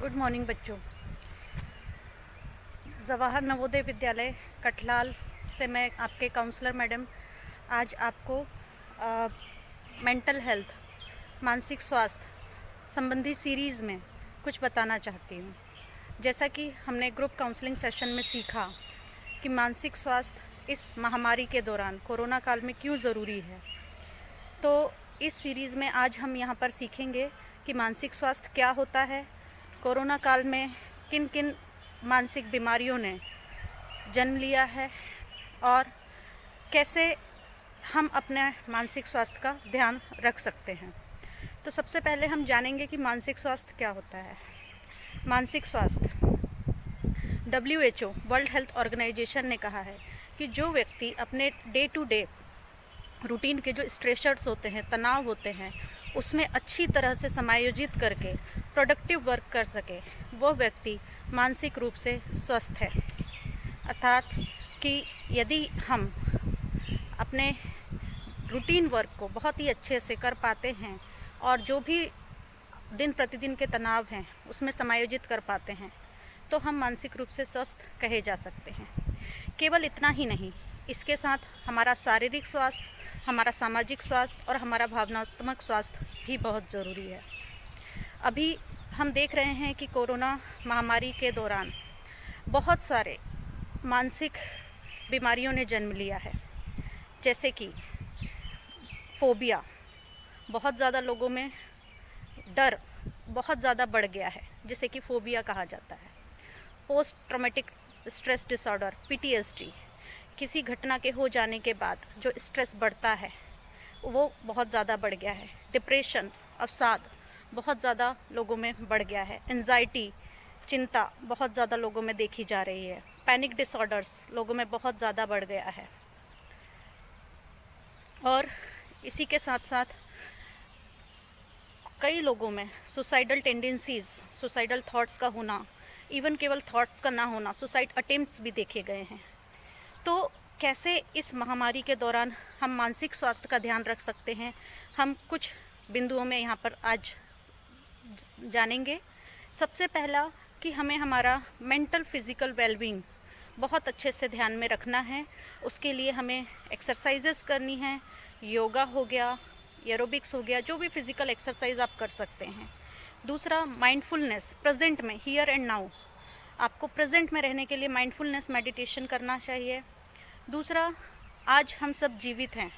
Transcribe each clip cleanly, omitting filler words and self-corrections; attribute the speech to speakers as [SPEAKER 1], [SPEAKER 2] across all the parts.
[SPEAKER 1] Good morning बच्चों। जवाहर नवोदय विद्यालय कटलाल से मैं आपके काउंसलर मैडम आज आपको मेंटल हेल्थ मानसिक स्वास्थ्य संबंधी सीरीज़ में कुछ बताना चाहती हूँ। जैसा कि हमने ग्रुप काउंसलिंग सेशन में सीखा कि मानसिक स्वास्थ्य इस महामारी के दौरान कोरोना काल में क्यों ज़रूरी है, तो इस सीरीज़ में आज हम यहाँ पर सीखेंगे कि मानसिक स्वास्थ्य क्या होता है, कोरोना काल में किन किन मानसिक बीमारियों ने जन्म लिया है और कैसे हम अपने मानसिक स्वास्थ्य का ध्यान रख सकते हैं। तो सबसे पहले हम जानेंगे कि मानसिक स्वास्थ्य क्या होता है। मानसिक स्वास्थ्य WHO वर्ल्ड हेल्थ ऑर्गेनाइजेशन ने कहा है कि जो व्यक्ति अपने डे टू डे रूटीन के जो स्ट्रेसर्स होते हैं, तनाव होते हैं, उसमें अच्छी तरह से समायोजित करके प्रोडक्टिव वर्क कर सके, वो व्यक्ति मानसिक रूप से स्वस्थ है। अर्थात कि यदि हम अपने रूटीन वर्क को बहुत ही अच्छे से कर पाते हैं और जो भी दिन प्रतिदिन के तनाव हैं उसमें समायोजित कर पाते हैं, तो हम मानसिक रूप से स्वस्थ कहे जा सकते हैं। केवल इतना ही नहीं, इसके साथ हमारा शारीरिक स्वास्थ्य, हमारा सामाजिक स्वास्थ्य और हमारा भावनात्मक स्वास्थ्य भी बहुत ज़रूरी है। अभी हम देख रहे हैं कि कोरोना महामारी के दौरान बहुत सारे मानसिक बीमारियों ने जन्म लिया है, जैसे कि फोबिया, बहुत ज़्यादा लोगों में डर बहुत ज़्यादा बढ़ गया है, जिसे कि फोबिया कहा जाता है। Post traumatic stress disorder PTSD, किसी घटना के हो जाने के बाद जो स्ट्रेस बढ़ता है वो बहुत ज़्यादा बढ़ गया है। डिप्रेशन, अवसाद बहुत ज़्यादा लोगों में बढ़ गया है। एंजाइटी, चिंता बहुत ज़्यादा लोगों में देखी जा रही है। पैनिक डिसऑर्डर्स लोगों में बहुत ज़्यादा बढ़ गया है। और इसी के साथ साथ कई लोगों में सुसाइडल टेंडेंसीज़, सुसाइडल थॉट्स का होना, इवन केवल थॉट्स का ना होना, सुसाइड अटेम्प्ट्स भी देखे गए हैं। तो कैसे इस महामारी के दौरान हम मानसिक स्वास्थ्य का ध्यान रख सकते हैं, हम कुछ बिंदुओं में यहाँ पर आज जानेंगे। सबसे पहला कि हमें हमारा मेंटल फिज़िकल वेलबींग बहुत अच्छे से ध्यान में रखना है। उसके लिए हमें एक्सरसाइजेस करनी है, योगा हो गया, एरोबिक्स हो गया, जो भी फिज़िकल एक्सरसाइज आप कर सकते हैं। दूसरा, माइंडफुलनेस, प्रेजेंट में, हियर एंड नाउ, आपको प्रेजेंट में रहने के लिए माइंडफुलनेस मेडिटेशन करना चाहिए। दूसरा, आज हम सब जीवित हैं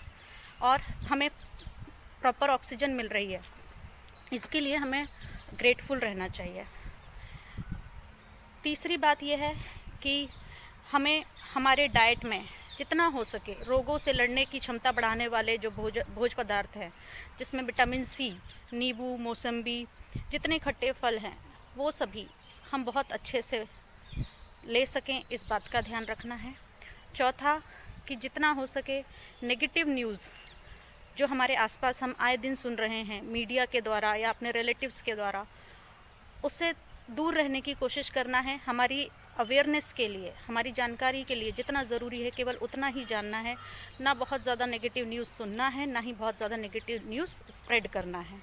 [SPEAKER 1] और हमें प्रॉपर ऑक्सीजन मिल रही है, इसके लिए हमें ग्रेटफुल रहना चाहिए। तीसरी बात यह है कि हमें हमारे डाइट में जितना हो सके रोगों से लड़ने की क्षमता बढ़ाने वाले जो भोज्य पदार्थ हैं, जिसमें विटामिन C, नींबू, मौसम्बी, जितने खट्टे फल हैं, वो सभी हम बहुत अच्छे से ले सकें, इस बात का ध्यान रखना है। चौथा, कि जितना हो सके नेगेटिव न्यूज़ जो हमारे आसपास हम आए दिन सुन रहे हैं मीडिया के द्वारा या अपने रिलेटिव्स के द्वारा, उससे दूर रहने की कोशिश करना है। हमारी अवेयरनेस के लिए, हमारी जानकारी के लिए जितना ज़रूरी है केवल उतना ही जानना है, ना बहुत ज़्यादा नेगेटिव न्यूज़ सुनना है, ना ही बहुत ज़्यादा नेगेटिव न्यूज़ स्प्रेड करना है।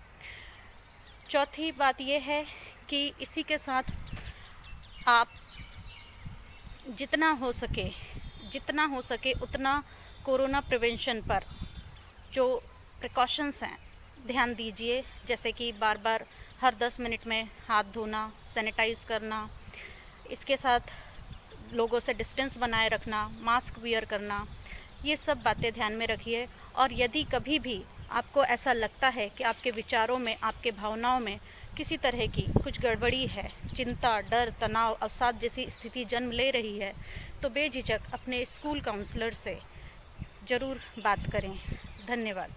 [SPEAKER 1] चौथी बात यह है कि इसी के साथ आप जितना हो सके उतना कोरोना प्रिवेंशन पर जो प्रिकॉशंस हैं ध्यान दीजिए, जैसे कि बार बार हर 10 मिनट में हाथ धोना, सैनिटाइज़ करना, इसके साथ लोगों से डिस्टेंस बनाए रखना, मास्क वियर करना, ये सब बातें ध्यान में रखिए। और यदि कभी भी आपको ऐसा लगता है कि आपके विचारों में, आपके भावनाओं में किसी तरह की कुछ गड़बड़ी है, चिंता, डर, तनाव, अवसाद जैसी स्थिति जन्म ले रही है, तो बेझिझक अपने स्कूल काउंसलर से ज़रूर बात करें। धन्यवाद।